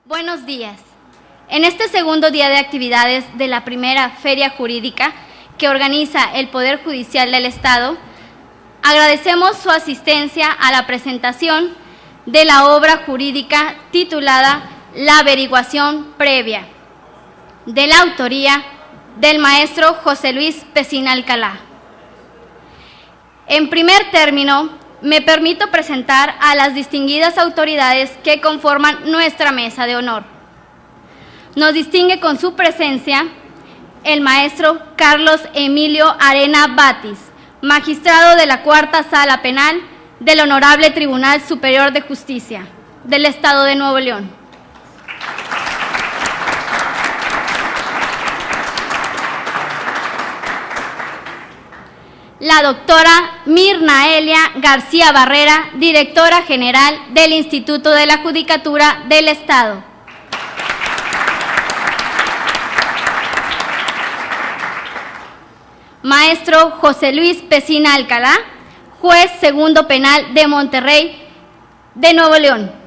Buenos días. En este segundo día de actividades de la primera Feria Jurídica que organiza el Poder Judicial del Estado, agradecemos su asistencia a la presentación de la obra jurídica titulada La averiguación previa, de la autoría del maestro José Luis Pesina Alcalá. En primer término, me permito presentar a las distinguidas autoridades que conforman nuestra mesa de honor. Nos distingue con su presencia el maestro Carlos Emilio Arena Batis, magistrado de la Cuarta Sala Penal del Honorable Tribunal Superior de Justicia del Estado de Nuevo León. La doctora Mirna Elia García Barrera, directora general del Instituto de la Judicatura del Estado. Maestro José Luis Pesina Alcalá, juez segundo penal de Monterrey, de Nuevo León.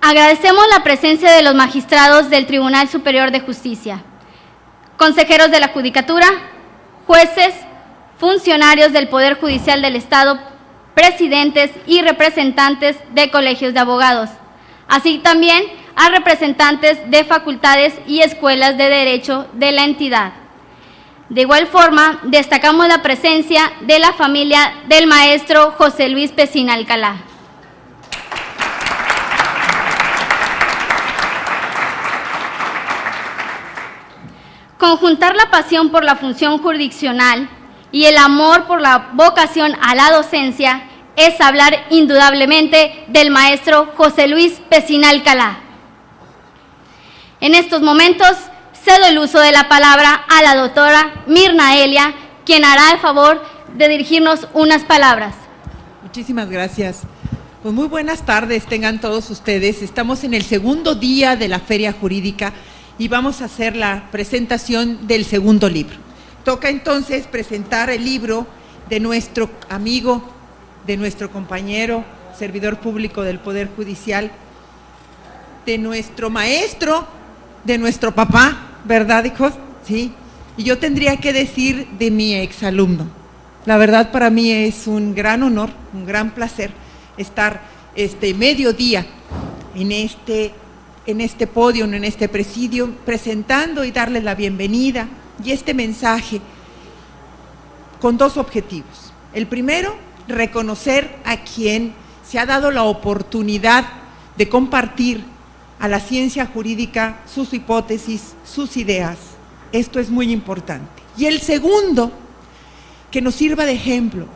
Agradecemos la presencia de los magistrados del Tribunal Superior de Justicia, consejeros de la Judicatura, jueces, funcionarios del Poder Judicial del Estado, presidentes y representantes de colegios de abogados, así también a representantes de facultades y escuelas de derecho de la entidad. De igual forma, destacamos la presencia de la familia del maestro José Luis Pesina Alcalá. Conjuntar la pasión por la función jurisdiccional y el amor por la vocación a la docencia es hablar indudablemente del maestro José Luis Pesina Alcalá. En estos momentos cedo el uso de la palabra a la doctora Mirna Elia, quien hará el favor de dirigirnos unas palabras. Muchísimas gracias. Pues muy buenas tardes tengan todos ustedes. Estamos en el segundo día de la Feria Jurídica y vamos a hacer la presentación del segundo libro. Toca entonces presentar el libro de nuestro amigo, de nuestro compañero, servidor público del Poder Judicial, de nuestro maestro, de nuestro papá, ¿verdad, hijos? Sí. Y yo tendría que decir de mi exalumno. La verdad para mí es un gran honor, un gran placer estar mediodía en este podio, en este presidio, presentando y darles la bienvenida y este mensaje con dos objetivos. El primero, reconocer a quien se ha dado la oportunidad de compartir a la ciencia jurídica sus hipótesis, sus ideas. Esto es muy importante. Y el segundo, que nos sirva de ejemplo.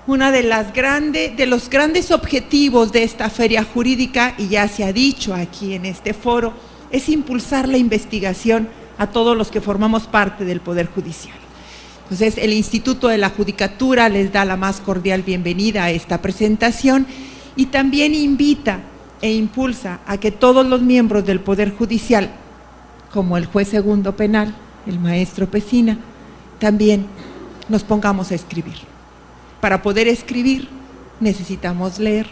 Uno de los grandes objetivos de esta feria jurídica, y ya se ha dicho aquí en este foro, es impulsar la investigación a todos los que formamos parte del Poder Judicial. Entonces, el Instituto de la Judicatura les da la más cordial bienvenida a esta presentación y también invita e impulsa a que todos los miembros del Poder Judicial, como el juez segundo penal, el maestro Pesina, también nos pongamos a escribir. Para poder escribir necesitamos leer,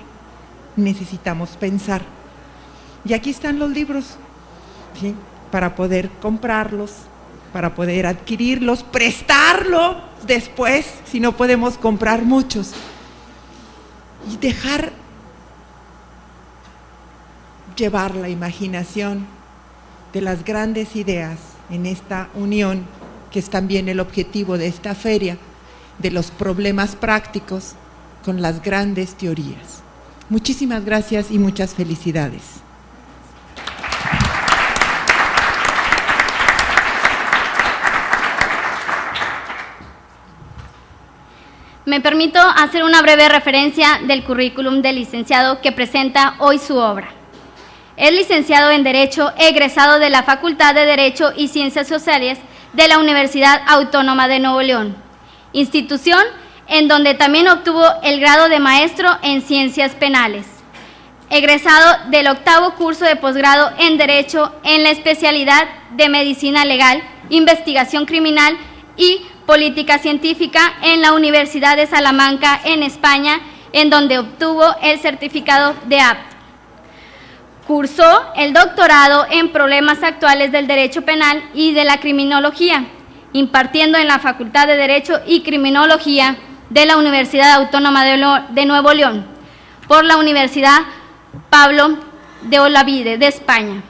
necesitamos pensar. Y aquí están los libros, ¿sí? Para poder comprarlos, para poder adquirirlos, prestarlo después, si no podemos comprar muchos. Y dejar llevar la imaginación de las grandes ideas en esta unión, que es también el objetivo de esta feria, de los problemas prácticos con las grandes teorías. Muchísimas gracias y muchas felicidades. Me permito hacer una breve referencia del currículum del licenciado que presenta hoy su obra. Es licenciado en Derecho, egresado de la Facultad de Derecho y Ciencias Sociales de la Universidad Autónoma de Nuevo León, institución en donde también obtuvo el grado de maestro en Ciencias Penales. Egresado del 8º curso de posgrado en Derecho en la especialidad de Medicina Legal, Investigación Criminal y política científica en la Universidad de Salamanca, en España, en donde obtuvo el certificado de apto. Cursó el doctorado en problemas actuales del derecho penal y de la criminología, impartiendo en la Facultad de Derecho y Criminología de la Universidad Autónoma de Nuevo León, por la Universidad Pablo de Olavide de España.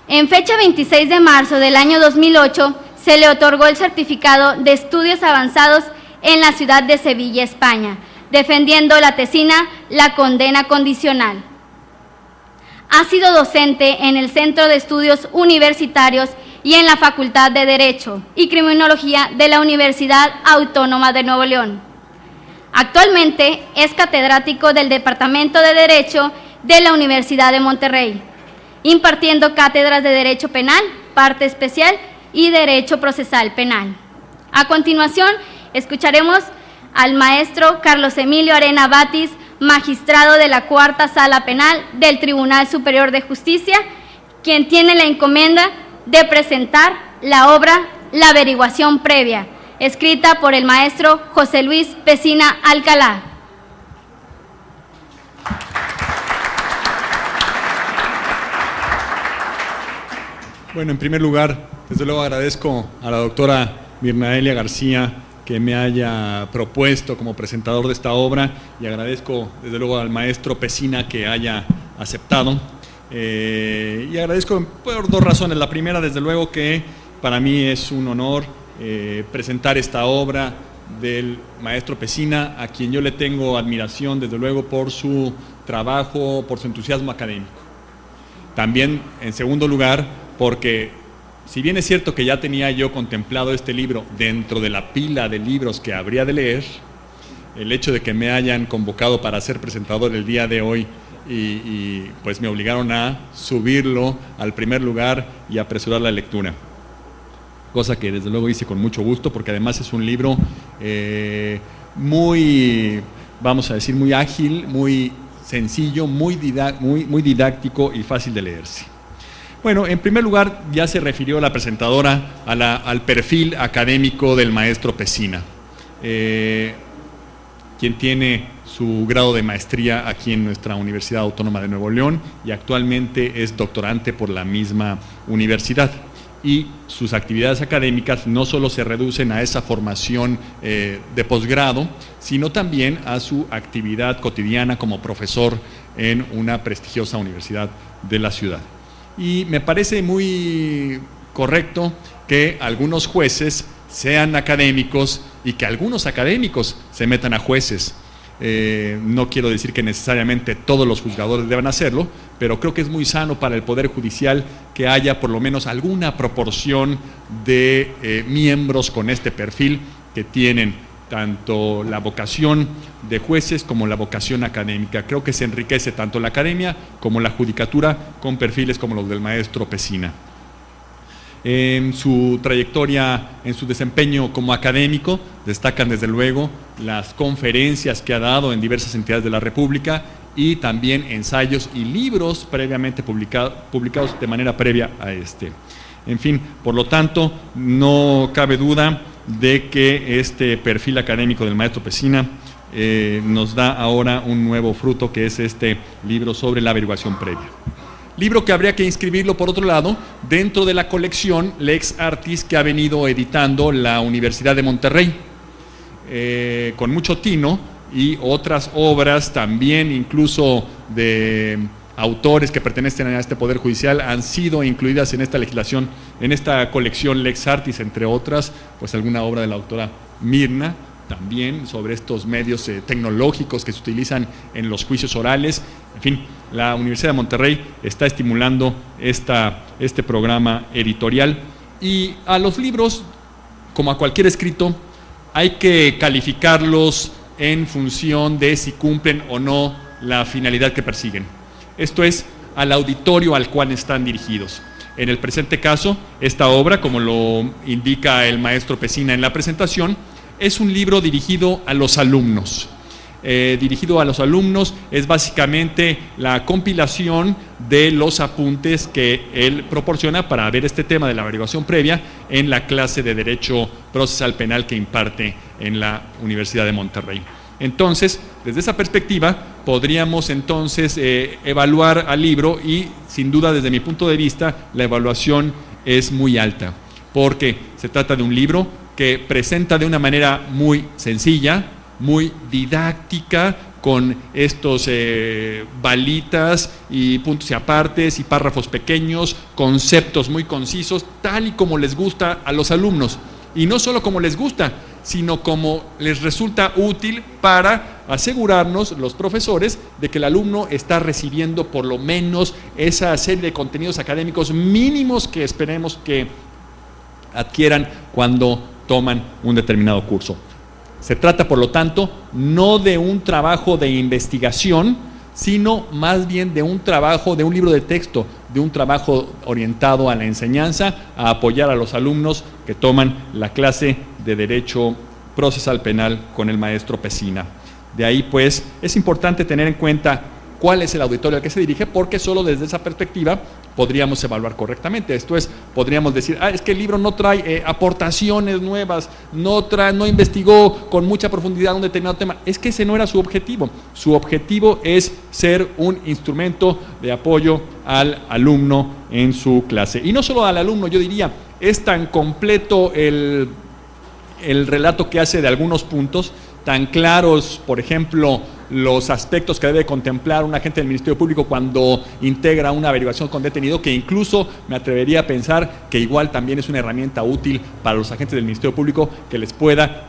En fecha 26 de marzo del año 2008, se le otorgó el certificado de estudios avanzados en la ciudad de Sevilla, España, defendiendo la tesina La condena condicional. Ha sido docente en el Centro de Estudios Universitarios y en la Facultad de Derecho y Criminología de la Universidad Autónoma de Nuevo León. Actualmente es catedrático del Departamento de Derecho de la Universidad de Monterrey, impartiendo cátedras de Derecho Penal, Parte Especial y Derecho Procesal Penal. A continuación, escucharemos al maestro Carlos Emilio Arena Batis, magistrado de la Cuarta Sala Penal del Tribunal Superior de Justicia, quien tiene la encomienda de presentar la obra La averiguación previa, escrita por el maestro José Luis Pesina Alcalá. Bueno, en primer lugar, desde luego agradezco a la doctora Mirnaelia García que me haya propuesto como presentador de esta obra, y agradezco desde luego al maestro Pesina que haya aceptado, y agradezco por dos razones. La primera, desde luego, que para mí es un honor presentar esta obra del maestro Pesina, a quien yo le tengo admiración desde luego por su trabajo, por su entusiasmo académico. También, en segundo lugar, porque si bien es cierto que ya tenía yo contemplado este libro dentro de la pila de libros que habría de leer, el hecho de que me hayan convocado para ser presentador el día de hoy y pues me obligaron a subirlo al primer lugar y apresurar la lectura. Cosa que desde luego hice con mucho gusto, porque además es un libro muy, vamos a decir, muy ágil, muy sencillo, muy didáctico y fácil de leerse. Bueno, en primer lugar, ya se refirió la presentadora al perfil académico del maestro Pesina, quien tiene su grado de maestría aquí en nuestra Universidad Autónoma de Nuevo León y actualmente es doctorante por la misma universidad. Y sus actividades académicas no solo se reducen a esa formación de posgrado, sino también a su actividad cotidiana como profesor en una prestigiosa universidad de la ciudad. Y me parece muy correcto que algunos jueces sean académicos y que algunos académicos se metan a jueces. No quiero decir que necesariamente todos los juzgadores deban hacerlo, pero creo que es muy sano para el Poder Judicial que haya por lo menos alguna proporción de miembros con este perfil, que tienen tanto la vocación de jueces como la vocación académica. Creo que se enriquece tanto la academia como la judicatura con perfiles como los del maestro Pesina. En su trayectoria, en su desempeño como académico, destacan desde luego las conferencias que ha dado en diversas entidades de la República y también ensayos y libros previamente publicados de manera previa a este. En fin, por lo tanto, no cabe duda de que este perfil académico del maestro Pesina nos da ahora un nuevo fruto, que es este libro sobre la averiguación previa. Libro que habría que inscribirlo, por otro lado, dentro de la colección Lex Artis que ha venido editando la Universidad de Monterrey, con mucho tino, y otras obras también, incluso de autores que pertenecen a este Poder Judicial, han sido incluidas en esta legislación, en esta colección Lex Artis, entre otras, pues alguna obra de la autora Mirna, también sobre estos medios tecnológicos que se utilizan en los juicios orales. En fin, la Universidad de Monterrey está estimulando este programa editorial, y a los libros, como a cualquier escrito, hay que calificarlos en función de si cumplen o no la finalidad que persiguen. Esto es, al auditorio al cual están dirigidos. En el presente caso, esta obra, como lo indica el maestro Pesina en la presentación, es un libro dirigido a los alumnos. dirigido a los alumnos es básicamente la compilación de los apuntes que él proporciona para ver este tema de la averiguación previa en la clase de Derecho Procesal Penal que imparte en la Universidad de Monterrey. Entonces, desde esa perspectiva, podríamos entonces evaluar al libro y, sin duda, desde mi punto de vista, la evaluación es muy alta, porque se trata de un libro que presenta de una manera muy sencilla, muy didáctica, con estos balitas y puntos y apartes y párrafos pequeños, conceptos muy concisos, tal y como les gusta a los alumnos. Y no solo como les gusta, sino como les resulta útil para asegurarnos, los profesores, de que el alumno está recibiendo por lo menos esa serie de contenidos académicos mínimos que esperemos que adquieran cuando toman un determinado curso. Se trata, por lo tanto, no de un trabajo de investigación, sino más bien de un trabajo, de un libro de texto, de un trabajo orientado a la enseñanza, a apoyar a los alumnos que toman la clase de Derecho Procesal Penal con el maestro Pesina. De ahí, pues, es importante tener en cuenta cuál es el auditorio al que se dirige, porque solo desde esa perspectiva podríamos evaluar correctamente. Esto es, podríamos decir, es que el libro no trae aportaciones nuevas, no investigó con mucha profundidad un determinado tema. Es que ese no era su objetivo. Su objetivo es ser un instrumento de apoyo al alumno en su clase. Y no solo al alumno, yo diría, es tan completo el relato que hace de algunos puntos, tan claros, por ejemplo, los aspectos que debe contemplar un agente del Ministerio Público cuando integra una averiguación con detenido, que incluso me atrevería a pensar que igual también es una herramienta útil para los agentes del Ministerio Público que les pueda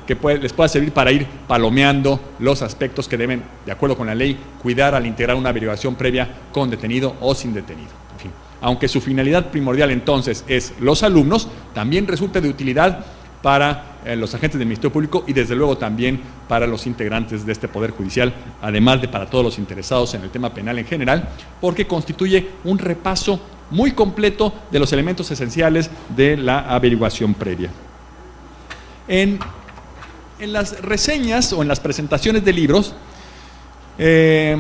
servir para ir palomeando los aspectos que deben, de acuerdo con la ley, cuidar al integrar una averiguación previa con detenido o sin detenido. En fin, aunque su finalidad primordial entonces es los alumnos, también resulta de utilidad para los agentes del Ministerio Público y desde luego también para los integrantes de este Poder Judicial, además de para todos los interesados en el tema penal en general, porque constituye un repaso muy completo de los elementos esenciales de la averiguación previa. En las reseñas o en las presentaciones de libros, he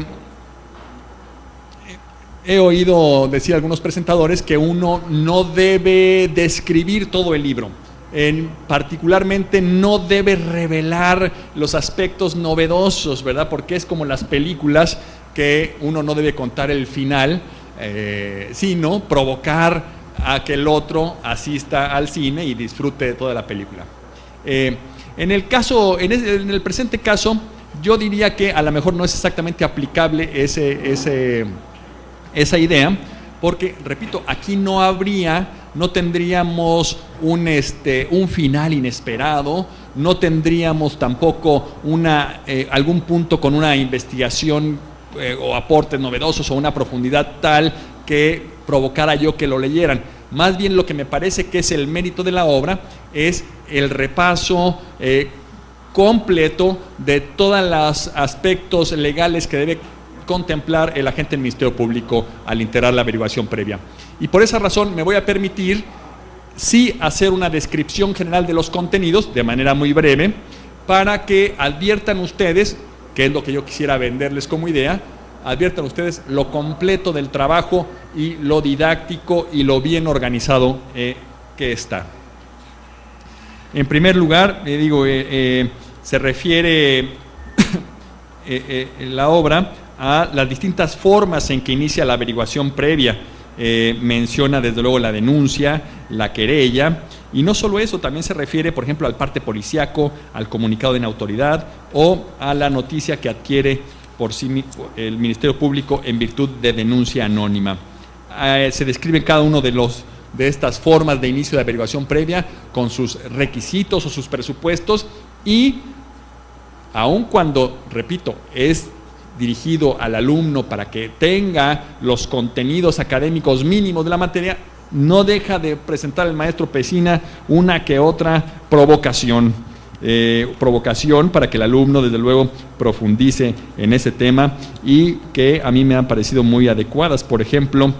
oído decir a algunos presentadores que uno no debe describir todo el libro. Particularmente no debe revelar los aspectos novedosos, ¿verdad? Porque es como las películas que uno no debe contar el final, sino provocar a que el otro asista al cine y disfrute de toda la película. En el presente caso, yo diría que a lo mejor no es exactamente aplicable esa idea, porque, repito, aquí no tendríamos un final inesperado, no tendríamos tampoco algún punto con una investigación o aportes novedosos o una profundidad tal que provocara yo que lo leyeran. Más bien lo que me parece que es el mérito de la obra es el repaso completo de todos los aspectos legales que debe contemplar el agente del Ministerio Público al integrar la averiguación previa. Y por esa razón me voy a permitir sí hacer una descripción general de los contenidos de manera muy breve para que adviertan ustedes, que es lo que yo quisiera venderles como idea, adviertan ustedes lo completo del trabajo y lo didáctico y lo bien organizado que está. En primer lugar, se refiere la obra a las distintas formas en que inicia la averiguación previa. Menciona desde luego la denuncia, la querella, y no solo eso, también se refiere, por ejemplo, al parte policíaco, al comunicado de inautoridad o a la noticia que adquiere por sí el Ministerio Público en virtud de denuncia anónima. Se describe cada uno de estas formas de inicio de averiguación previa con sus requisitos o sus presupuestos, y aun cuando, repito, es dirigido al alumno para que tenga los contenidos académicos mínimos de la materia, no deja de presentar el maestro Pesina una que otra provocación para que el alumno desde luego profundice en ese tema y que a mí me han parecido muy adecuadas. Por ejemplo,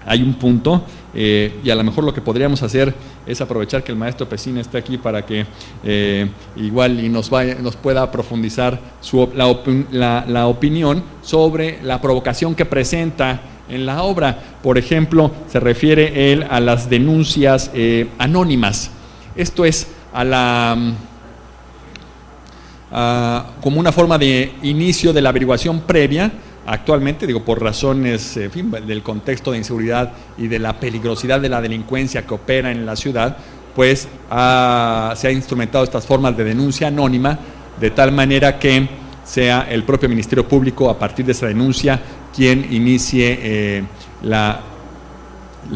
hay un punto y a lo mejor lo que podríamos hacer es aprovechar que el maestro Pesina está aquí para que igual y nos pueda profundizar la opinión sobre la provocación que presenta en la obra. Por ejemplo, se refiere él a las denuncias anónimas. Esto es como una forma de inicio de la averiguación previa. Actualmente, por razones del contexto de inseguridad y de la peligrosidad de la delincuencia que opera en la ciudad, pues se ha instrumentado estas formas de denuncia anónima, de tal manera que sea el propio Ministerio Público, a partir de esa denuncia, quien inicie la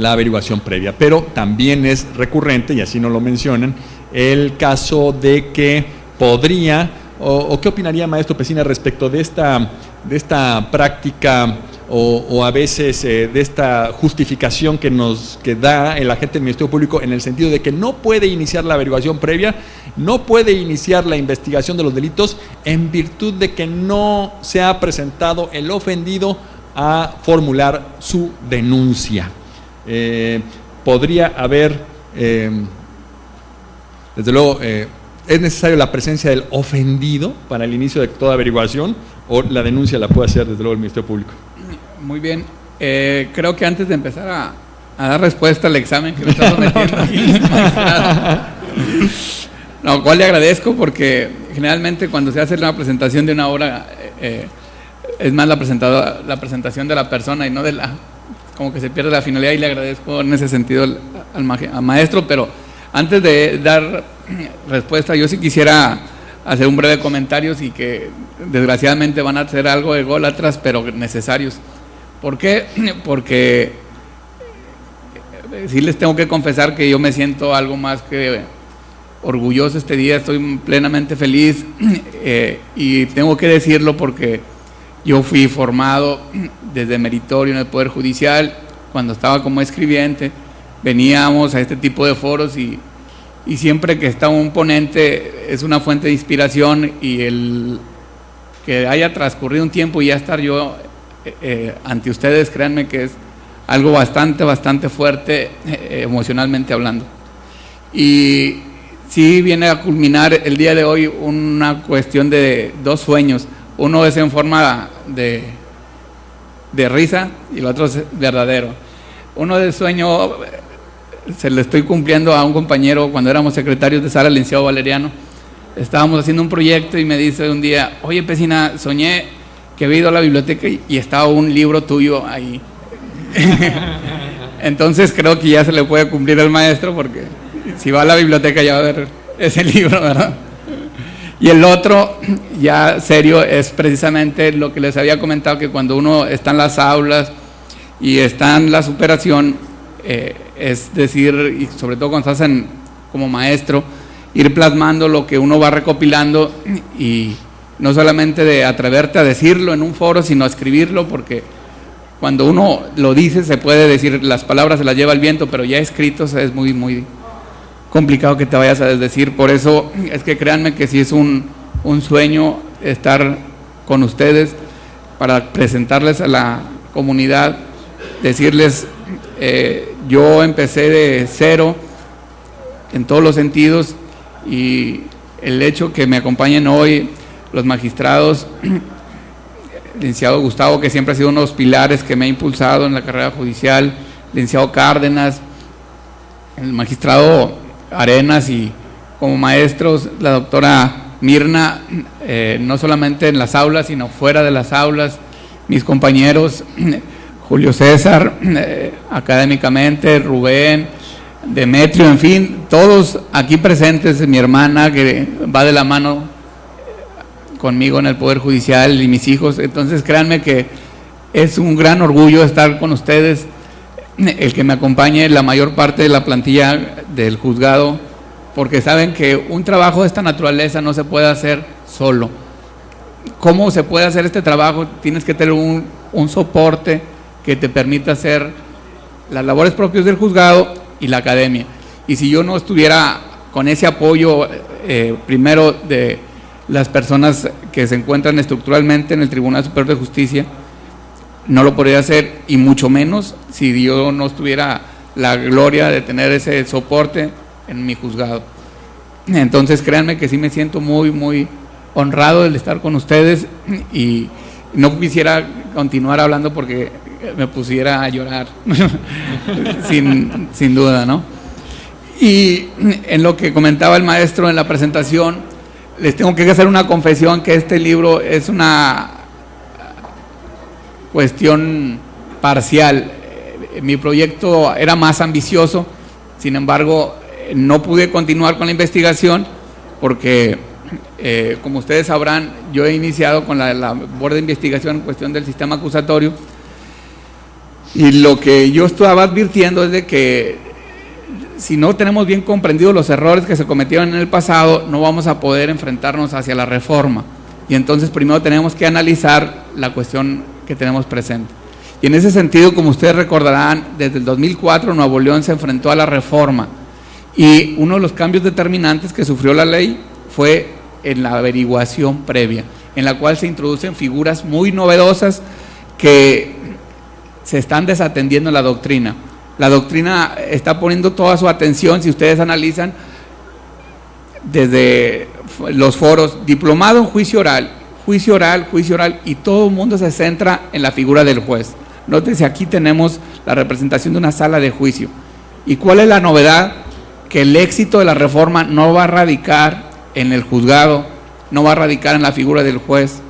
averiguación previa. Pero también es recurrente, y así nos lo mencionan, el caso de que podría, o ¿qué opinaría, maestro Pesina, respecto de esta práctica o a veces de esta justificación que da el agente del Ministerio Público, en el sentido de que no puede iniciar la averiguación previa, no puede iniciar la investigación de los delitos en virtud de que no se ha presentado el ofendido a formular su denuncia? Podría haber, desde luego, ¿es necesario la presencia del ofendido para el inicio de toda averiguación, o la denuncia la puede hacer desde luego el Ministerio Público? Muy bien. Creo que antes de empezar a dar respuesta al examen que me está sometiendo aquí, no, cual le agradezco, porque generalmente cuando se hace una presentación de una obra es más la presentación de la persona y no como que se pierde la finalidad, y le agradezco en ese sentido al maestro. Pero antes de dar respuesta, yo sí quisiera hacer un breve comentario, y que desgraciadamente van a ser algo ególatras, pero necesarios. ¿Por qué? Porque sí les tengo que confesar que yo me siento algo más que orgulloso este día, estoy plenamente feliz, y tengo que decirlo porque yo fui formado desde meritorio en el Poder Judicial. Cuando estaba como escribiente, veníamos a este tipo de foros, y siempre que está un ponente es una fuente de inspiración, y el que haya transcurrido un tiempo y ya estar yo ante ustedes, créanme que es algo bastante fuerte, emocionalmente hablando. Y sí viene a culminar el día de hoy una cuestión de dos sueños. Uno es en forma de risa y el otro es verdadero. Uno de sueño se le estoy cumpliendo a un compañero cuando éramos secretarios de sala, el licenciado Valeriano. Estábamos haciendo un proyecto y me dice un día: oye, Pesina, soñé que había ido a la biblioteca y estaba un libro tuyo ahí. Entonces creo que ya se le puede cumplir al maestro, porque si va a la biblioteca ya va a ver ese libro, ¿verdad? Y el otro, ya serio, es precisamente lo que les había comentado, que cuando uno está en las aulas y está en la superación, es decir, y sobre todo cuando estás como maestro, ir plasmando lo que uno va recopilando, y no solamente de atreverte a decirlo en un foro, sino a escribirlo, porque cuando uno lo dice se puede decir, las palabras se las lleva el viento, pero ya escritos es muy complicado que te vayas a desdecir. Por eso es que créanme que sí es un sueño estar con ustedes para presentarles a la comunidad, decirles, yo empecé de cero en todos los sentidos, y el hecho que me acompañen hoy los magistrados, el licenciado Gustavo, que siempre ha sido uno de los pilares que me ha impulsado en la carrera judicial, el licenciado Cárdenas, el magistrado Arenas, y como maestros la doctora Mirna, no solamente en las aulas sino fuera de las aulas, mis compañeros Julio César, académicamente, Rubén, Demetrio, en fin, todos aquí presentes, mi hermana que va de la mano conmigo en el Poder Judicial, y mis hijos. Entonces créanme que es un gran orgullo estar con ustedes, el que me acompañe la mayor parte de la plantilla del juzgado, porque saben que un trabajo de esta naturaleza no se puede hacer solo. ¿Cómo se puede hacer este trabajo? Tienes que tener un soporte que te permita hacer las labores propias del juzgado y la academia. Y si yo no estuviera con ese apoyo, primero de las personas que se encuentran estructuralmente en el Tribunal Superior de Justicia, no lo podría hacer, y mucho menos si yo no estuviera la gloria de tener ese soporte en mi juzgado. Entonces créanme que sí me siento muy, muy honrado de estar con ustedes y no quisiera continuar hablando porque me pusiera a llorar, sin duda, ¿no? Y en lo que comentaba el maestro en la presentación, les tengo que hacer una confesión que este libro es una cuestión parcial. Mi proyecto era más ambicioso, sin embargo, no pude continuar con la investigación porque, como ustedes sabrán, yo he iniciado con la labor de investigación en cuestión del sistema acusatorio y lo que yo estaba advirtiendo es de que si no tenemos bien comprendidos los errores que se cometieron en el pasado, no vamos a poder enfrentarnos hacia la reforma. Y entonces primero tenemos que analizar la cuestión que tenemos presente. Y en ese sentido, como ustedes recordarán, desde el 2004 Nuevo León se enfrentó a la reforma. Y uno de los cambios determinantes que sufrió la ley fue en la averiguación previa, en la cual se introducen figuras muy novedosas que se están desatendiendo en la doctrina. La doctrina está poniendo toda su atención, si ustedes analizan, desde los foros, diplomado en juicio oral, y todo el mundo se centra en la figura del juez. Nótese, aquí tenemos la representación de una sala de juicio. ¿Y cuál es la novedad? Que el éxito de la reforma no va a radicar en el juzgado, no va a radicar en la figura del juez.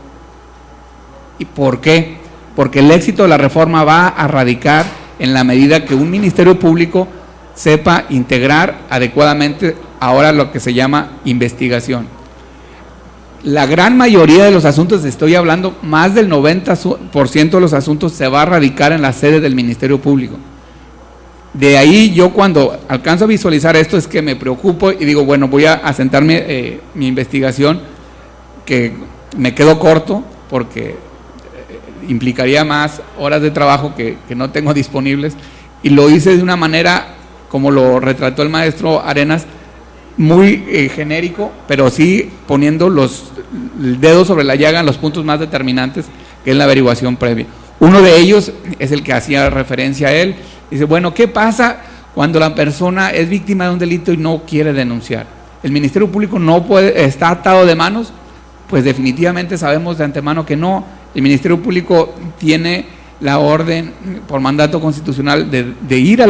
¿Y por qué? Porque el éxito de la reforma va a radicar en la medida que un ministerio público sepa integrar adecuadamente ahora lo que se llama investigación. La gran mayoría de los asuntos, estoy hablando, más del 90% de los asuntos se va a radicar en la sede del Ministerio Público. De ahí yo cuando alcanzo a visualizar esto es que me preocupo y digo, bueno, voy a asentarme mi investigación, que me quedo corto porque implicaría más horas de trabajo que no tengo disponibles, y lo hice de una manera, como lo retrató el maestro Arenas, muy genérico, pero sí poniendo el dedo sobre la llaga en los puntos más determinantes, que es la averiguación previa. Uno de ellos es el que hacía referencia a él. Dice, bueno, ¿qué pasa cuando la persona es víctima de un delito y no quiere denunciar? ¿El Ministerio Público no puede, está atado de manos? Pues definitivamente sabemos de antemano que no. El Ministerio Público tiene la orden por mandato constitucional de ir a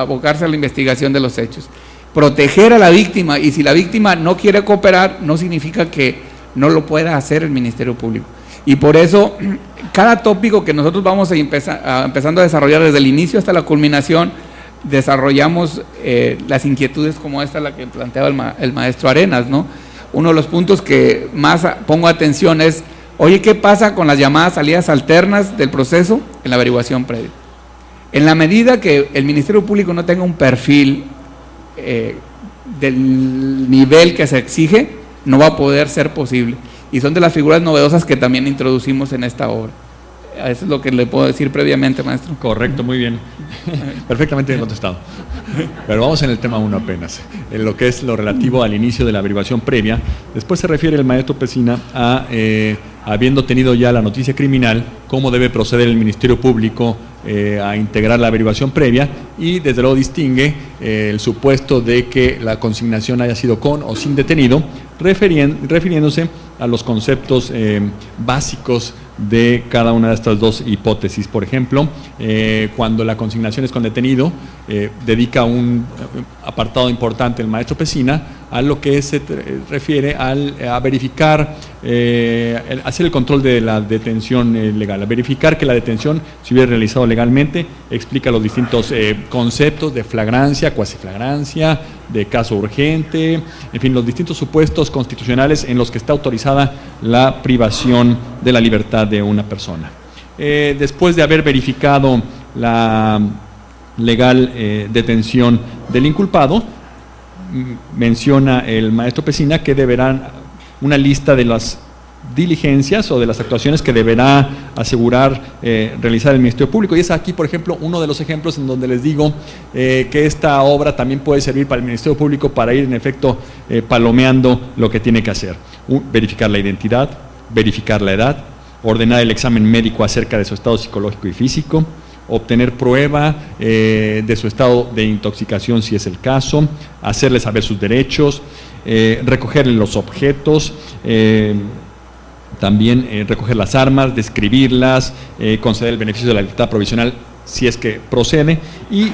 abocarse a la investigación de los hechos, proteger a la víctima, y si la víctima no quiere cooperar, no significa que no lo pueda hacer el Ministerio Público. Y por eso, cada tópico que nosotros vamos empezando a desarrollar desde el inicio hasta la culminación, desarrollamos las inquietudes como esta, la que planteaba el maestro Arenas, ¿no? Uno de los puntos que más pongo atención es, oye, ¿qué pasa con las llamadas salidas alternas del proceso en la averiguación previa? En la medida que el Ministerio Público no tenga un perfil del nivel que se exige, no va a poder ser posible. Y son de las figuras novedosas que también introducimos en esta obra. Eso es lo que le puedo decir previamente, maestro. Correcto, muy bien. Perfectamente bien contestado. Pero vamos en el tema 1 apenas, en lo que es lo relativo al inicio de la averiguación previa. Después se refiere el maestro Pesina a, habiendo tenido ya la noticia criminal, cómo debe proceder el Ministerio Público a integrar la averiguación previa, y desde luego distingue el supuesto de que la consignación haya sido con o sin detenido, refiriéndose a los conceptos básicos de cada una de estas dos hipótesis. Por ejemplo, cuando la consignación es con detenido, dedica un apartado importante el maestro Pesina a lo que se refiere a verificar, hacer el control de la detención legal, a verificar que la detención se hubiera realizado legalmente. Explica los distintos conceptos de flagrancia, cuasiflagrancia, de caso urgente, en fin, los distintos supuestos constitucionales en los que está autorizada la privación de la libertad de una persona. Después de haber verificado la legal detención del inculpado, menciona el maestro Pesina que deberán una lista de las diligencias o de las actuaciones que deberá asegurar realizar el Ministerio Público, y es aquí, por ejemplo, uno de los ejemplos en donde les digo que esta obra también puede servir para el Ministerio Público para ir en efecto palomeando lo que tiene que hacer. Verificar la identidad, verificar la edad, ordenar el examen médico acerca de su estado psicológico y físico, obtener prueba de su estado de intoxicación si es el caso, hacerle saber sus derechos, recogerle los objetos, también recoger las armas, describirlas, conceder el beneficio de la libertad provisional si es que procede, y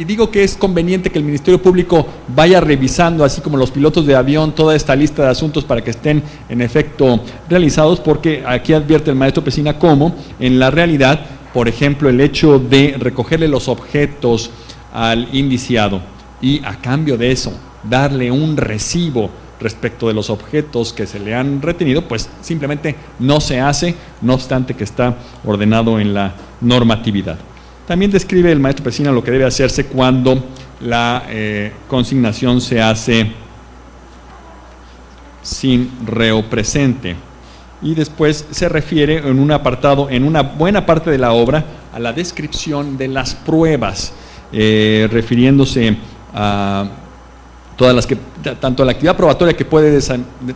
digo que es conveniente que el Ministerio Público vaya revisando, así como los pilotos de avión, toda esta lista de asuntos para que estén en efecto realizados, porque aquí advierte el maestro Pesina cómo en la realidad, por ejemplo, el hecho de recogerle los objetos al indiciado y a cambio de eso darle un recibo respecto de los objetos que se le han retenido, pues simplemente no se hace, no obstante que está ordenado en la normatividad. También describe el maestro Pesina lo que debe hacerse cuando la consignación se hace sin reo presente. Y después se refiere en un apartado, en una buena parte de la obra, a la descripción de las pruebas, refiriéndose a todas las que, tanto a la actividad probatoria que puede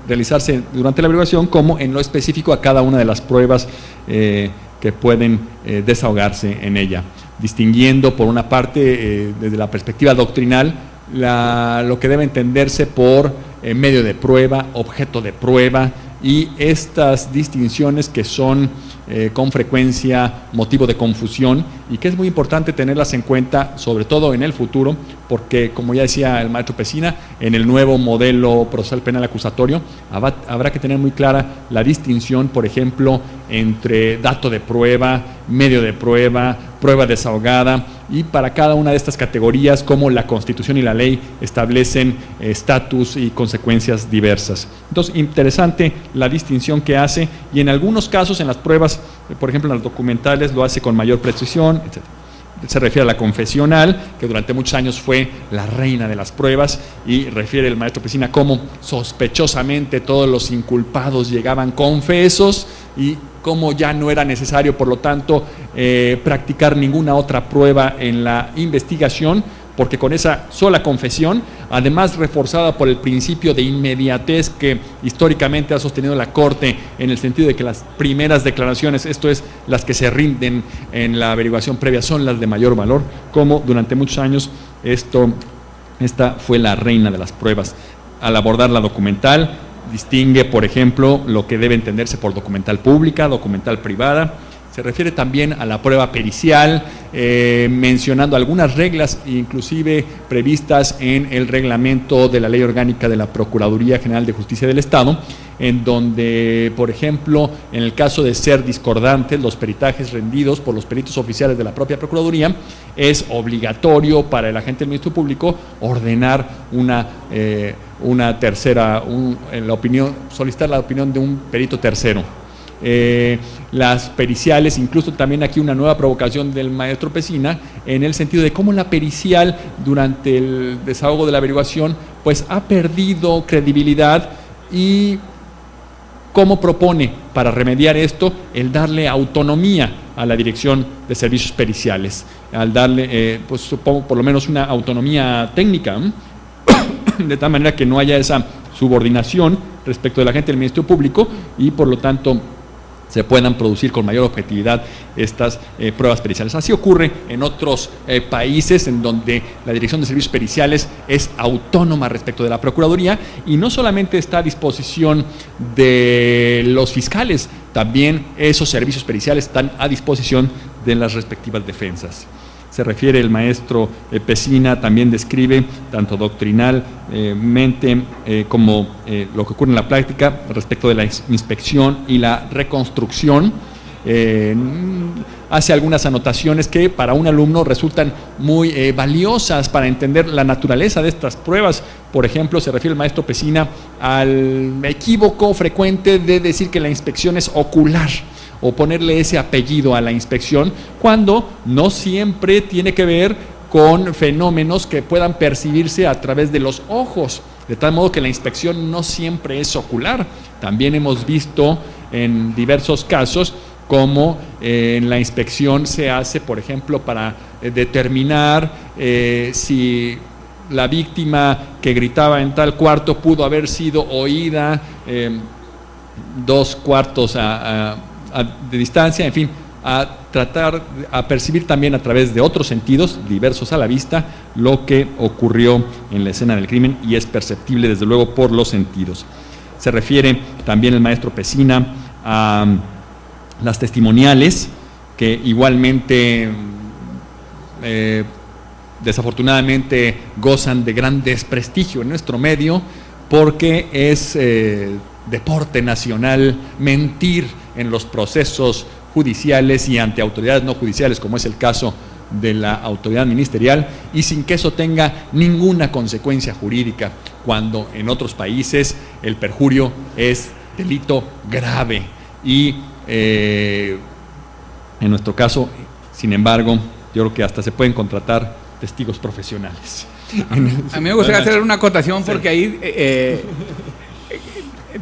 realizarse durante la averiguación, como en lo específico a cada una de las pruebas que pueden desahogarse en ella, distinguiendo por una parte desde la perspectiva doctrinal lo que debe entenderse por medio de prueba, objeto de prueba, y estas distinciones que son con frecuencia motivo de confusión y que es muy importante tenerlas en cuenta, sobre todo en el futuro, porque como ya decía el maestro Pesina, en el nuevo modelo procesal penal acusatorio habrá que tener muy clara la distinción, por ejemplo, entre dato de prueba, medio de prueba, prueba desahogada, y para cada una de estas categorías, como la Constitución y la ley establecen estatus y consecuencias diversas. Entonces, interesante la distinción que hace, y en algunos casos en las pruebas, por ejemplo en las documentales, lo hace con mayor precisión, etc. Se refiere a la confesional, que durante muchos años fue la reina de las pruebas, y refiere el maestro Pesina cómo sospechosamente todos los inculpados llegaban confesos y cómo ya no era necesario, por lo tanto, practicar ninguna otra prueba en la investigación, porque con esa sola confesión, además reforzada por el principio de inmediatez que históricamente ha sostenido la Corte, en el sentido de que las primeras declaraciones, esto es, las que se rinden en la averiguación previa, son las de mayor valor, como durante muchos años esta fue la reina de las pruebas. Al abordar la documental, distingue, por ejemplo, lo que debe entenderse por documental pública, documental privada. Se refiere también a la prueba pericial, mencionando algunas reglas, inclusive previstas en el reglamento de la Ley Orgánica de la Procuraduría General de Justicia del Estado, en donde, por ejemplo, en el caso de ser discordantes los peritajes rendidos por los peritos oficiales de la propia Procuraduría, es obligatorio para el agente del Ministerio Público ordenar una tercera, solicitar la opinión de un perito tercero. Las periciales, incluso también aquí una nueva provocación del maestro Pesina, en el sentido de cómo la pericial durante el desahogo de la averiguación pues ha perdido credibilidad, y cómo propone para remediar esto el darle autonomía a la Dirección de Servicios Periciales, al darle pues supongo por lo menos una autonomía técnica, de tal manera que no haya esa subordinación respecto del agente del Ministerio Público, y por lo tanto se puedan producir con mayor objetividad estas pruebas periciales. Así ocurre en otros países en donde la Dirección de Servicios Periciales es autónoma respecto de la Procuraduría, y no solamente está a disposición de los fiscales, también esos servicios periciales están a disposición de las respectivas defensas. Se refiere el maestro Pesina, también describe tanto doctrinalmente como lo que ocurre en la práctica respecto de la inspección y la reconstrucción. Hace algunas anotaciones que para un alumno resultan muy valiosas para entender la naturaleza de estas pruebas. Por ejemplo, se refiere el maestro Pesina al equívoco frecuente de decir que la inspección es ocular, o ponerle ese apellido a la inspección, cuando no siempre tiene que ver con fenómenos que puedan percibirse a través de los ojos, de tal modo que la inspección no siempre es ocular. También hemos visto en diversos casos cómo en la inspección se hace, por ejemplo, para determinar si la víctima que gritaba en tal cuarto pudo haber sido oída 2 cuartos de distancia, en fin, a percibir también a través de otros sentidos, diversos a la vista, lo que ocurrió en la escena del crimen, y es perceptible desde luego por los sentidos. Se refiere también el maestro Pesina a las testimoniales, que igualmente desafortunadamente gozan de gran desprestigio en nuestro medio, porque es deporte nacional mentir en los procesos judiciales y ante autoridades no judiciales, como es el caso de la autoridad ministerial, y sin que eso tenga ninguna consecuencia jurídica, cuando en otros países el perjurio es delito grave y en nuestro caso, sin embargo, yo creo que hasta se pueden contratar testigos profesionales. A mí me gustaría hacer una acotación, porque ahí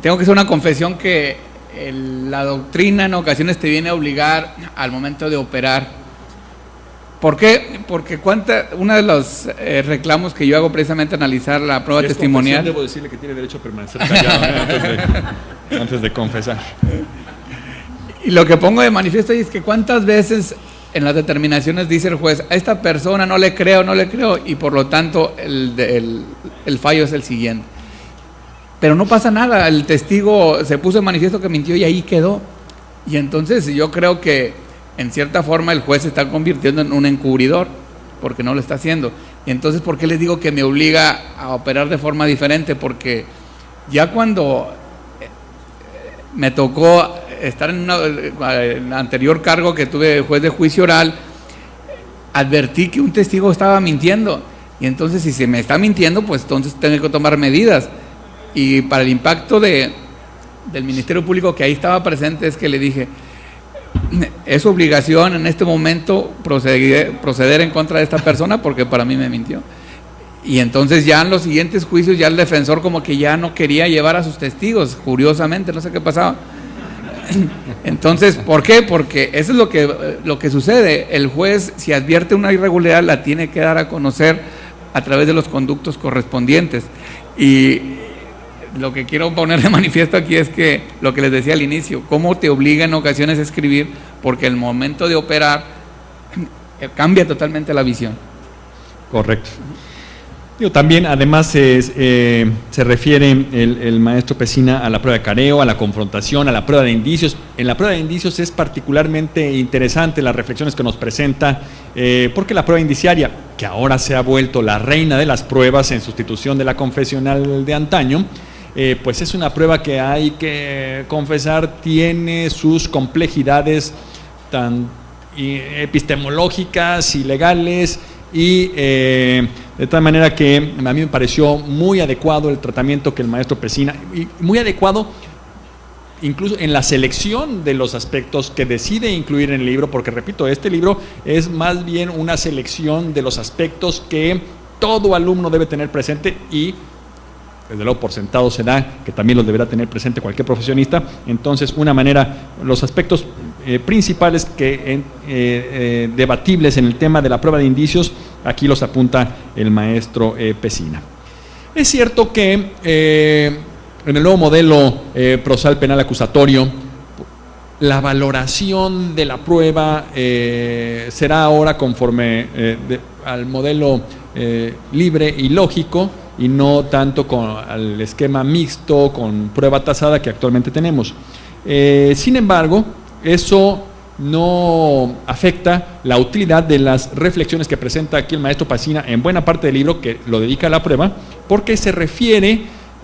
tengo que hacer una confesión que la doctrina en ocasiones te viene a obligar al momento de operar. ¿Por qué? Porque uno de los reclamos que yo hago precisamente analizar la prueba testimonial. Debo decirle que tiene derecho a permanecer callado antes de confesar. Y lo que pongo de manifiesto ahí es que cuántas veces en las determinaciones dice el juez: a esta persona no le creo, y por lo tanto el fallo es el siguiente. Pero no pasa nada, el testigo se puso de manifiesto que mintió y ahí quedó. Y entonces yo creo que en cierta forma el juez se está convirtiendo en un encubridor, porque no lo está haciendo. Y entonces, ¿por qué les digo que me obliga a operar de forma diferente? Porque ya cuando me tocó estar en el anterior cargo que tuve de juez de juicio oral, advertí que un testigo estaba mintiendo, y entonces si se me está mintiendo, pues entonces tengo que tomar medidas. Y para el impacto del Ministerio Público que ahí estaba presente, es que le dije: es obligación en este momento proceder en contra de esta persona, porque para mí me mintió. Y entonces ya en los siguientes juicios ya el defensor como que ya no quería llevar a sus testigos, curiosamente, no sé qué pasaba. Entonces, ¿por qué? Porque eso es lo que sucede. El juez, si advierte una irregularidad, la tiene que dar a conocer a través de los conductos correspondientes. Y lo que quiero poner de manifiesto aquí es que lo que les decía al inicio, cómo te obliga en ocasiones a escribir, porque el momento de operar cambia totalmente la visión. Correcto. También, además, se refiere el maestro Pesina a la prueba de careo, a la confrontación, a la prueba de indicios. En la prueba de indicios es particularmente interesante las reflexiones que nos presenta, porque la prueba indiciaria, que ahora se ha vuelto la reina de las pruebas en sustitución de la confesional de antaño, pues es una prueba que hay que confesar, tiene sus complejidades tan epistemológicas y legales, y de tal manera que a mí me pareció muy adecuado el tratamiento que el maestro Pesina, y muy adecuado incluso en la selección de los aspectos que decide incluir en el libro, porque repito, este libro es más bien una selección de los aspectos que todo alumno debe tener presente, y desde luego por sentado se da que también los deberá tener presente cualquier profesionista. Entonces, una manera, los aspectos principales que debatibles en el tema de la prueba de indicios, aquí los apunta el maestro Pesina. Es cierto que en el nuevo modelo procesal penal acusatorio, la valoración de la prueba será ahora conforme al modelo libre y lógico, y no tanto al esquema mixto con prueba tasada que actualmente tenemos. Sin embargo, eso no afecta la utilidad de las reflexiones que presenta aquí el maestro Pesina en buena parte del libro, que lo dedica a la prueba, porque se refiere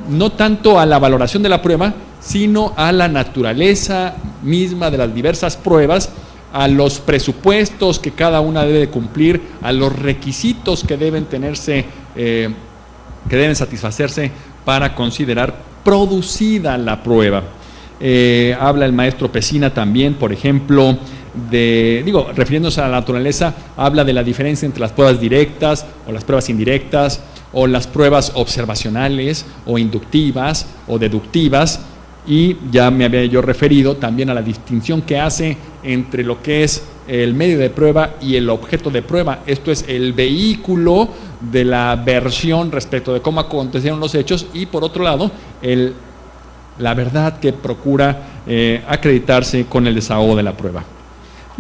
no tanto a la valoración de la prueba, sino a la naturaleza misma de las diversas pruebas, a los presupuestos que cada una debe cumplir, a los requisitos que deben tenerse, que deben satisfacerse para considerar producida la prueba. Habla el maestro Pesina también, por ejemplo, refiriéndose a la naturaleza, habla de la diferencia entre las pruebas directas o las pruebas indirectas, o las pruebas observacionales o inductivas o deductivas, y ya me había yo referido también a la distinción que hace entre lo que es el medio de prueba y el objeto de prueba. Esto es el vehículo de la versión respecto de cómo acontecieron los hechos, y por otro lado la verdad que procura acreditarse con el desahogo de la prueba.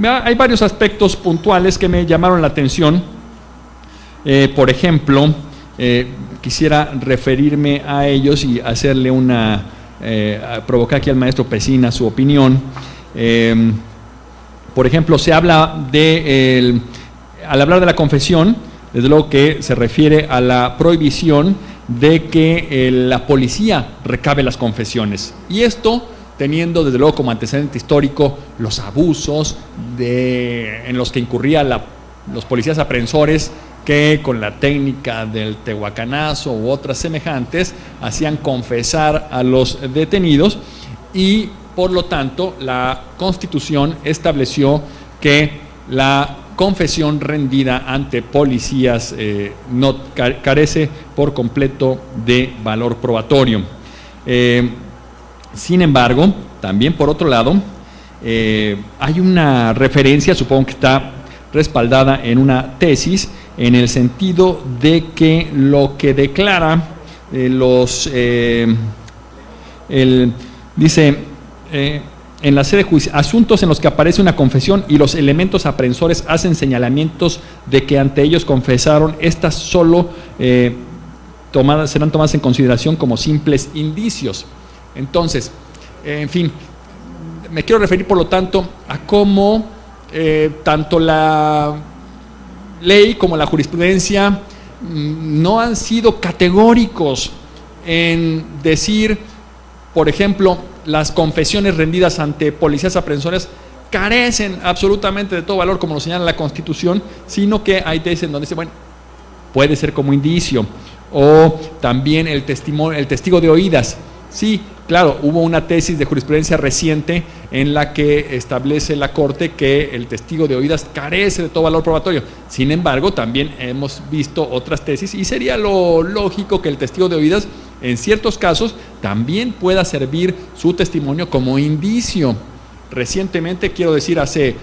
Hay varios aspectos puntuales que me llamaron la atención. Por ejemplo, quisiera referirme a ellos y hacerle provocar aquí al maestro Pesina su opinión. Por ejemplo, se habla al hablar de la confesión, desde luego que se refiere a la prohibición de que la policía recabe las confesiones. Y esto teniendo desde luego como antecedente histórico los abusos en los que incurrían los policías aprensores, que con la técnica del tehuacanazo u otras semejantes hacían confesar a los detenidos, y por lo tanto la Constitución estableció que la confesión rendida ante policías no carece por completo de valor probatorio. Sin embargo, también por otro lado, hay una referencia, supongo que está respaldada en una tesis, en el sentido de que lo que declara dice en la sede judicial, asuntos en los que aparece una confesión y los elementos aprensores hacen señalamientos de que ante ellos confesaron, estas solo serán tomadas en consideración como simples indicios. Entonces, en fin, me quiero referir por lo tanto a cómo tanto la ley como la jurisprudencia no han sido categóricos en decir, por ejemplo, las confesiones rendidas ante policías aprensores carecen absolutamente de todo valor, como lo señala la Constitución, sino que hay tesis en donde dice, bueno, puede ser como indicio, o también el testigo de oídas. Sí, claro, hubo una tesis de jurisprudencia reciente en la que establece la Corte que el testigo de oídas carece de todo valor probatorio. Sin embargo, también hemos visto otras tesis y sería lo lógico que el testigo de oídas, en ciertos casos, también pueda servir su testimonio como indicio. Recientemente, quiero decir, hace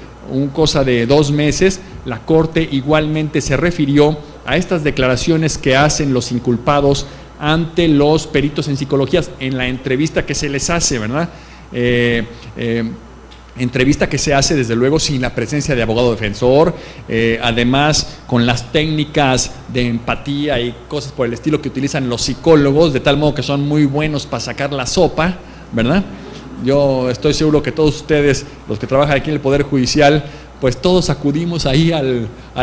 cosa de 2 meses, la Corte igualmente se refirió a estas declaraciones que hacen los inculpados ante los peritos en psicologías en la entrevista que se les hace, ¿verdad? Entrevista que se hace desde luego sin la presencia de abogado defensor, además con las técnicas de empatía y cosas por el estilo que utilizan los psicólogos, de tal modo que son muy buenos para sacar la sopa, ¿verdad? Yo estoy seguro que todos ustedes, los que trabajan aquí en el Poder Judicial, pues todos acudimos ahí a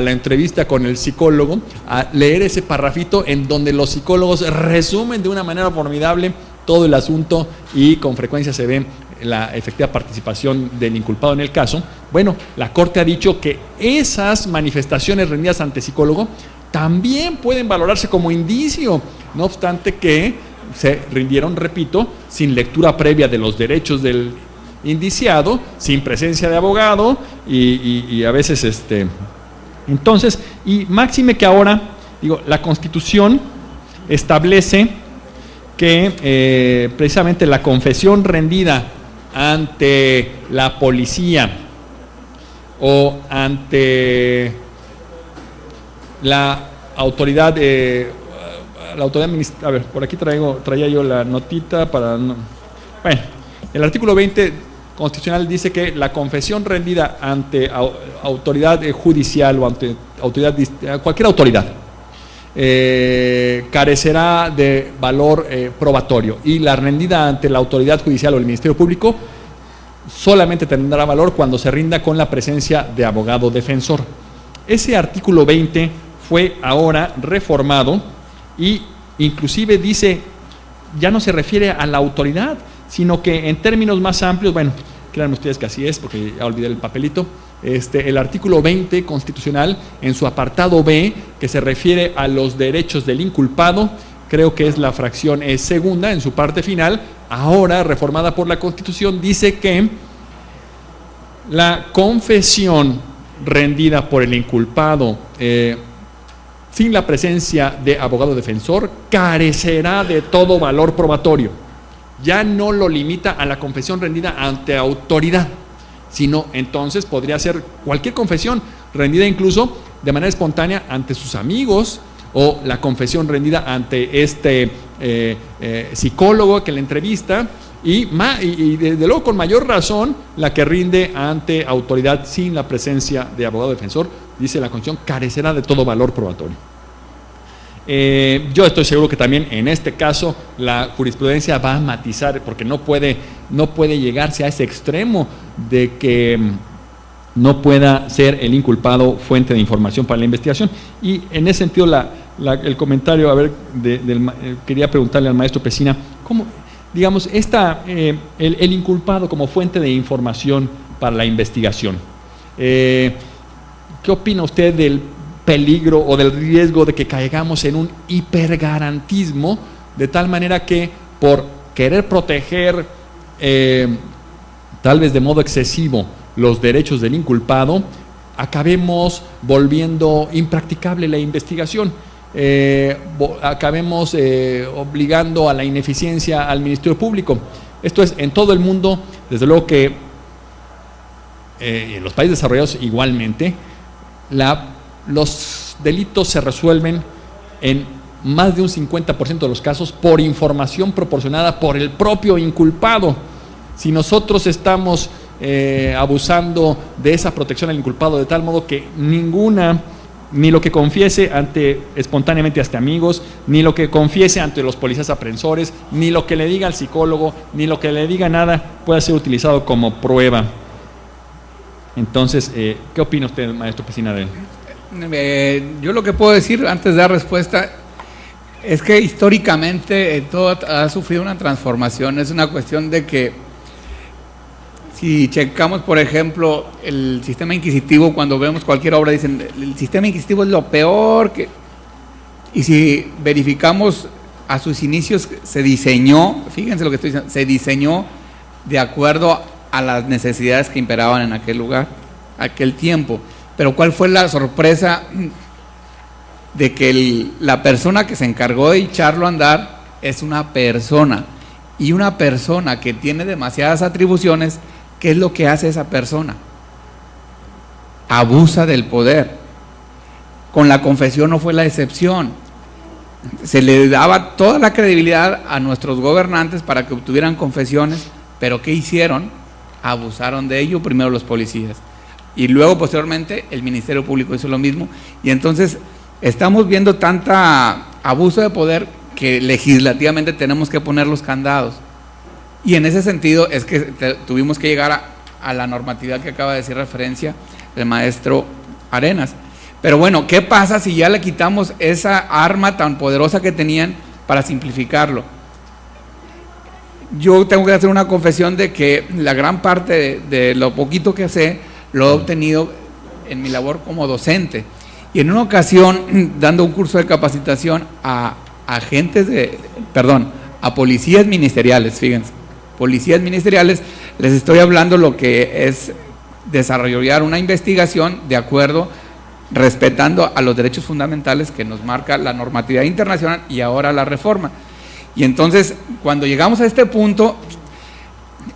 la entrevista con el psicólogo a leer ese parrafito en donde los psicólogos resumen de una manera formidable todo el asunto y con frecuencia se ve la efectiva participación del inculpado en el caso. Bueno, la Corte ha dicho que esas manifestaciones rendidas ante psicólogo también pueden valorarse como indicio, no obstante que se rindieron, repito, sin lectura previa de los derechos del indiciado, sin presencia de abogado y a veces entonces, y máxime que ahora, digo, la Constitución establece que precisamente la confesión rendida ante la policía o ante la autoridad a ver, por aquí traía yo la notita para no, bueno, el artículo 20 constitucional dice que la confesión rendida ante autoridad judicial o ante cualquier autoridad carecerá de valor probatorio, y la rendida ante la autoridad judicial o el Ministerio Público solamente tendrá valor cuando se rinda con la presencia de abogado defensor. Ese artículo 20 fue ahora reformado y inclusive dice, ya no se refiere a la autoridad, sino que en términos más amplios, bueno, créanme ustedes que así es, porque ya olvidé el papelito, el artículo 20 constitucional, en su apartado B, que se refiere a los derechos del inculpado, creo que es la fracción segunda, en su parte final, ahora reformada por la Constitución, dice que la confesión rendida por el inculpado sin la presencia de abogado defensor carecerá de todo valor probatorio. Ya no lo limita a la confesión rendida ante autoridad, sino entonces podría ser cualquier confesión rendida incluso de manera espontánea ante sus amigos, o la confesión rendida ante psicólogo que la entrevista, y desde luego con mayor razón la que rinde ante autoridad sin la presencia de abogado defensor, dice la Constitución, carecerá de todo valor probatorio. Yo estoy seguro que también en este caso la jurisprudencia va a matizar, porque no puede llegarse a ese extremo de que no pueda ser el inculpado fuente de información para la investigación. Y en ese sentido el comentario, a ver, quería preguntarle al maestro Pesina, ¿cómo, digamos, el inculpado como fuente de información para la investigación? ¿Qué opina usted del peligro o del riesgo de que caigamos en un hipergarantismo, de tal manera que por querer proteger tal vez de modo excesivo los derechos del inculpado, acabemos volviendo impracticable la investigación, acabemos obligando a la ineficiencia al Ministerio Público? Esto es, en todo el mundo, desde luego que en los países desarrollados igualmente, los delitos se resuelven en más de un 50% de los casos por información proporcionada por el propio inculpado. Si nosotros estamos abusando de esa protección al inculpado de tal modo que ni lo que confiese espontáneamente ante amigos, ni lo que confiese ante los policías aprensores, ni lo que le diga al psicólogo, ni lo que le diga nada pueda ser utilizado como prueba. Entonces, ¿qué opina usted, maestro Pesina, de él? Yo lo que puedo decir antes de dar respuesta es que históricamente todo ha sufrido una transformación. Es una cuestión de que si checamos, por ejemplo, el sistema inquisitivo, cuando vemos cualquier obra dicen el sistema inquisitivo es lo peor y si verificamos a sus inicios se diseñó, fíjense lo que estoy diciendo, se diseñó de acuerdo a las necesidades que imperaban en aquel lugar, aquel tiempo. Pero ¿cuál fue la sorpresa? De que la persona que se encargó de echarlo a andar es una persona, y una persona que tiene demasiadas atribuciones, ¿qué es lo que hace esa persona? Abusa del poder. Con la confesión no fue la excepción. Se le daba toda la credibilidad a nuestros gobernantes para que obtuvieran confesiones, pero ¿qué hicieron? Abusaron de ello, primero los policías. Y luego, posteriormente, el Ministerio Público hizo lo mismo. Y entonces, estamos viendo tanta abuso de poder que legislativamente tenemos que poner los candados. Y en ese sentido es que tuvimos que llegar a la normatividad que acaba de decir referencia el maestro Arenas. Pero bueno, ¿qué pasa si ya le quitamos esa arma tan poderosa que tenían para simplificarlo? Yo tengo que hacer una confesión de que la gran parte de lo poquito que sé lo he obtenido en mi labor como docente, y en una ocasión dando un curso de capacitación a policías ministeriales, fíjense, policías ministeriales, les estoy hablando lo que es desarrollar una investigación de acuerdo, respetando a los derechos fundamentales que nos marca la normatividad internacional y ahora la reforma. Y entonces, cuando llegamos a este punto,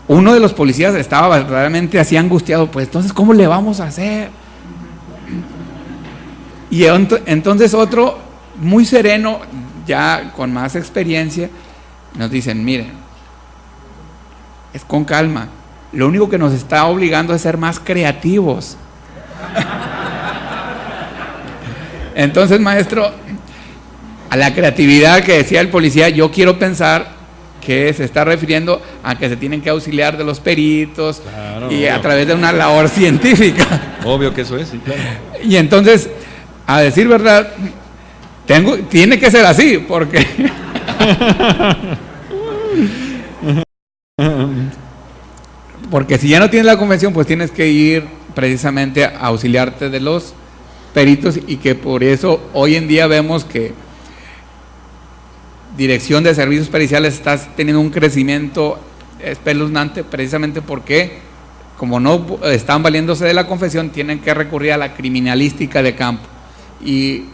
uno de los policías estaba verdaderamente así angustiado, pues entonces ¿cómo le vamos a hacer? Y entonces otro muy sereno, ya con más experiencia, nos dicen, miren, es con calma, lo único que nos está obligando es ser más creativos. Entonces, maestro, a la creatividad que decía el policía, yo quiero pensar que se está refiriendo a que se tienen que auxiliar de los peritos, claro, y obvio, a través de una labor científica. Obvio que eso es, sí, claro. Y entonces, a decir verdad, tiene que ser así, porque si ya no tienes la convención, pues tienes que ir precisamente a auxiliarte de los peritos, y que por eso hoy en día vemos que Dirección de Servicios Periciales está teniendo un crecimiento espeluznante, precisamente porque como no están valiéndose de la confesión, tienen que recurrir a la criminalística de campo, y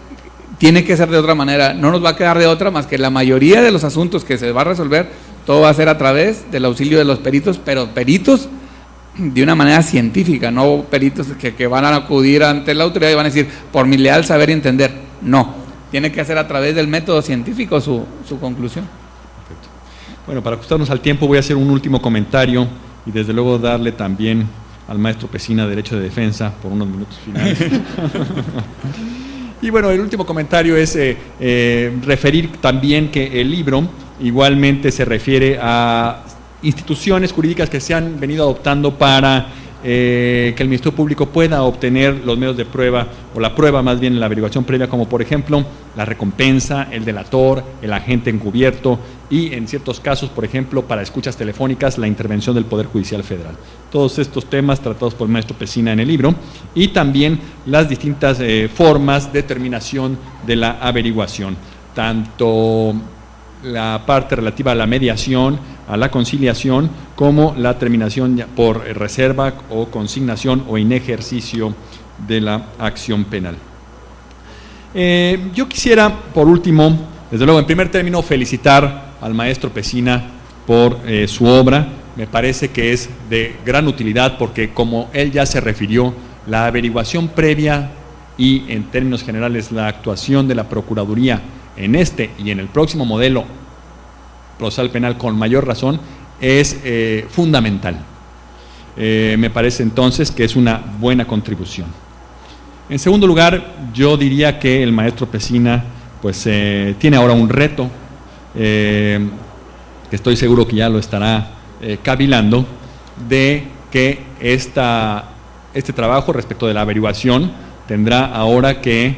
tiene que ser de otra manera. No nos va a quedar de otra más que la mayoría de los asuntos que se va a resolver, todo va a ser a través del auxilio de los peritos, pero peritos de una manera científica, no peritos que van a acudir ante la autoridad y van a decir por mi leal saber y entender. No, tiene que hacer a través del método científico su conclusión. Perfecto. Bueno, para ajustarnos al tiempo voy a hacer un último comentario y desde luego darle también al maestro Pesina derecho de defensa por unos minutos finales. Y bueno, el último comentario es referir también que el libro igualmente se refiere a instituciones jurídicas que se han venido adoptando para que el Ministerio Público pueda obtener los medios de prueba, o la prueba más bien en la averiguación previa, como por ejemplo la recompensa, el delator, el agente encubierto y en ciertos casos, por ejemplo, para escuchas telefónicas, la intervención del Poder Judicial Federal. Todos estos temas tratados por el maestro Pesina en el libro, y también las distintas formas de terminación de la averiguación, tanto la parte relativa a la mediación, a la conciliación, como la terminación por reserva o consignación o inejercicio de la acción penal. Yo quisiera, por último, desde luego, en primer término, felicitar al maestro Pesina por su obra. Me parece que es de gran utilidad porque, como él ya se refirió, la averiguación previa y, en términos generales, la actuación de la Procuraduría en este y en el próximo modelo procesal penal, con mayor razón, es fundamental. Me parece entonces que es una buena contribución. En segundo lugar, yo diría que el maestro Pesina pues tiene ahora un reto, que estoy seguro que ya lo estará cavilando, de que este trabajo respecto de la averiguación tendrá ahora que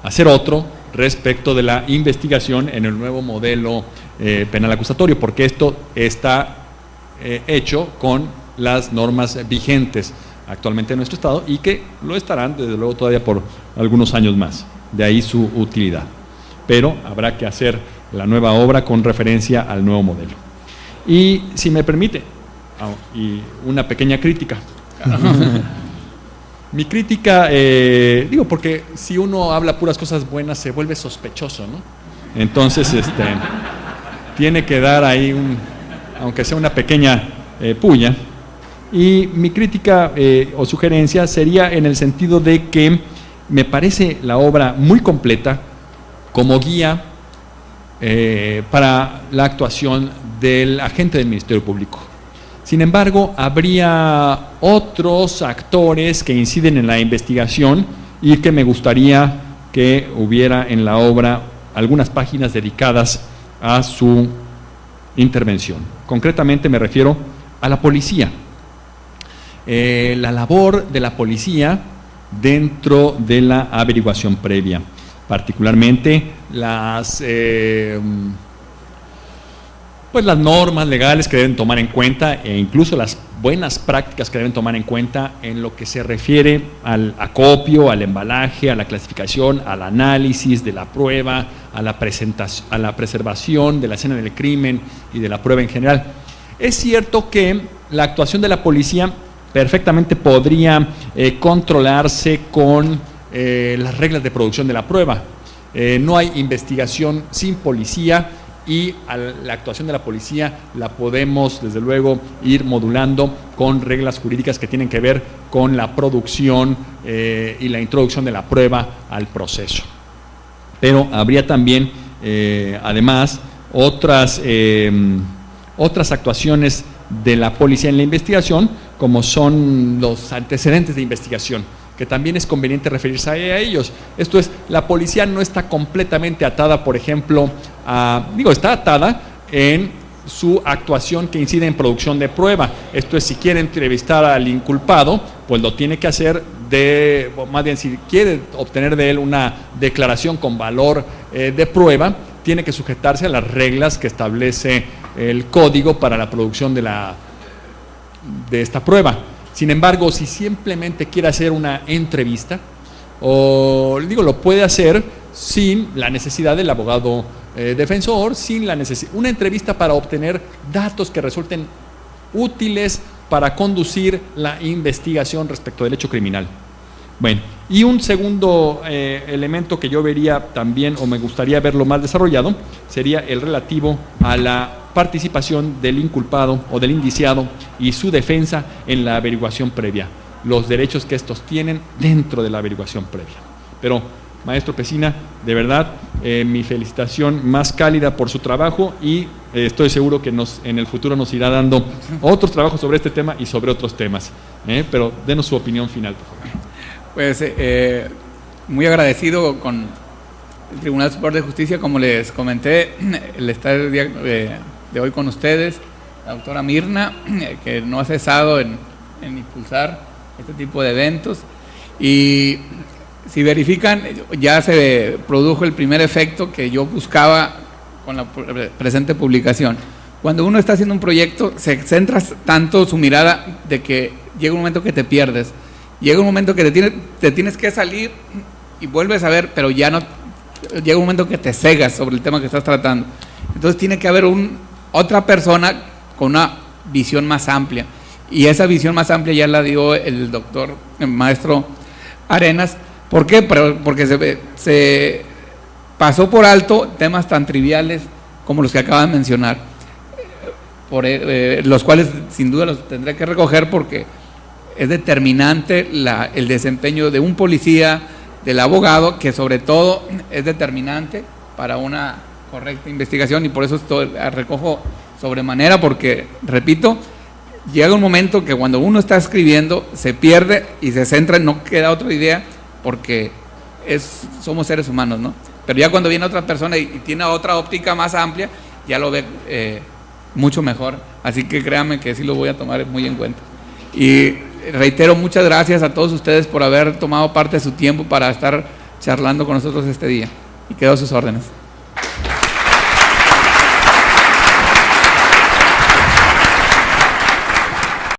hacer otro respecto de la investigación en el nuevo modelo penal acusatorio, porque esto está hecho con las normas vigentes actualmente en nuestro Estado y que lo estarán desde luego todavía por algunos años más, de ahí su utilidad. Pero habrá que hacer la nueva obra con referencia al nuevo modelo. Y si me permite, y una pequeña crítica. Mi crítica, digo, porque si uno habla puras cosas buenas se vuelve sospechoso, ¿no? Entonces, tiene que dar ahí aunque sea una pequeña puya. Y mi crítica o sugerencia sería en el sentido de que me parece la obra muy completa como guía para la actuación del agente del Ministerio Público. Sin embargo, habría otros actores que inciden en la investigación y que me gustaría que hubiera en la obra algunas páginas dedicadas a su intervención. Concretamente me refiero a la policía. La labor de la policía dentro de la averiguación previa, particularmente las normas legales que deben tomar en cuenta e incluso las buenas prácticas que deben tomar en cuenta en lo que se refiere al acopio, al embalaje, a la clasificación, al análisis de la prueba, a la presentación, a la preservación de la escena del crimen y de la prueba en general. Es cierto que la actuación de la policía perfectamente podría controlarse con las reglas de producción de la prueba. No hay investigación sin policía y la actuación de la policía la podemos desde luego ir modulando con reglas jurídicas que tienen que ver con la producción y la introducción de la prueba al proceso. Pero habría también además otras actuaciones de la policía en la investigación, como son los antecedentes de investigación, que también es conveniente referirse a ellos. Esto es, la policía no está completamente atada, por ejemplo, está atada en su actuación que incide en producción de prueba. Esto es, si quiere entrevistar al inculpado, pues lo tiene que hacer más bien, si quiere obtener de él una declaración con valor de prueba, tiene que sujetarse a las reglas que establece el código para la producción de esta prueba. Sin embargo, si simplemente quiere hacer una entrevista, lo puede hacer sin la necesidad del abogado defensor, una entrevista para obtener datos que resulten útiles para conducir la investigación respecto del hecho criminal. Bueno, y un segundo elemento que yo vería también, o me gustaría verlo más desarrollado, sería el relativo a la participación del inculpado o del indiciado y su defensa en la averiguación previa, los derechos que estos tienen dentro de la averiguación previa. Pero Maestro Pesina, de verdad, mi felicitación más cálida por su trabajo y estoy seguro que en el futuro nos irá dando otros trabajos sobre este tema y sobre otros temas. Pero denos su opinión final, por favor. Pues muy agradecido con el Tribunal Superior de Justicia, como les comenté, el estar el día de hoy con ustedes, la doctora Mirna, que no ha cesado en impulsar este tipo de eventos. Y si verifican, ya se produjo el primer efecto que yo buscaba con la presente publicación. Cuando uno está haciendo un proyecto, se centra tanto su mirada de que llega un momento que te pierdes, llega un momento que te tienes que salir y vuelves a ver, pero ya no, llega un momento que te cegas sobre el tema que estás tratando. Entonces tiene que haber otra persona con una visión más amplia, y esa visión más amplia ya la dio el maestro Arenas. ¿Por qué? Porque se pasó por alto temas tan triviales como los que acaban de mencionar, los cuales sin duda los tendré que recoger porque es determinante el desempeño de un policía, del abogado, que sobre todo es determinante para una correcta investigación, y por eso recojo sobremanera, porque, repito, llega un momento que cuando uno está escribiendo se pierde y se centra, no queda otra idea, porque somos seres humanos, ¿no? Pero ya cuando viene otra persona y tiene otra óptica más amplia, ya lo ve mucho mejor. Así que créanme que sí lo voy a tomar muy en cuenta. Y reitero, muchas gracias a todos ustedes por haber tomado parte de su tiempo para estar charlando con nosotros este día. Y quedo a sus órdenes.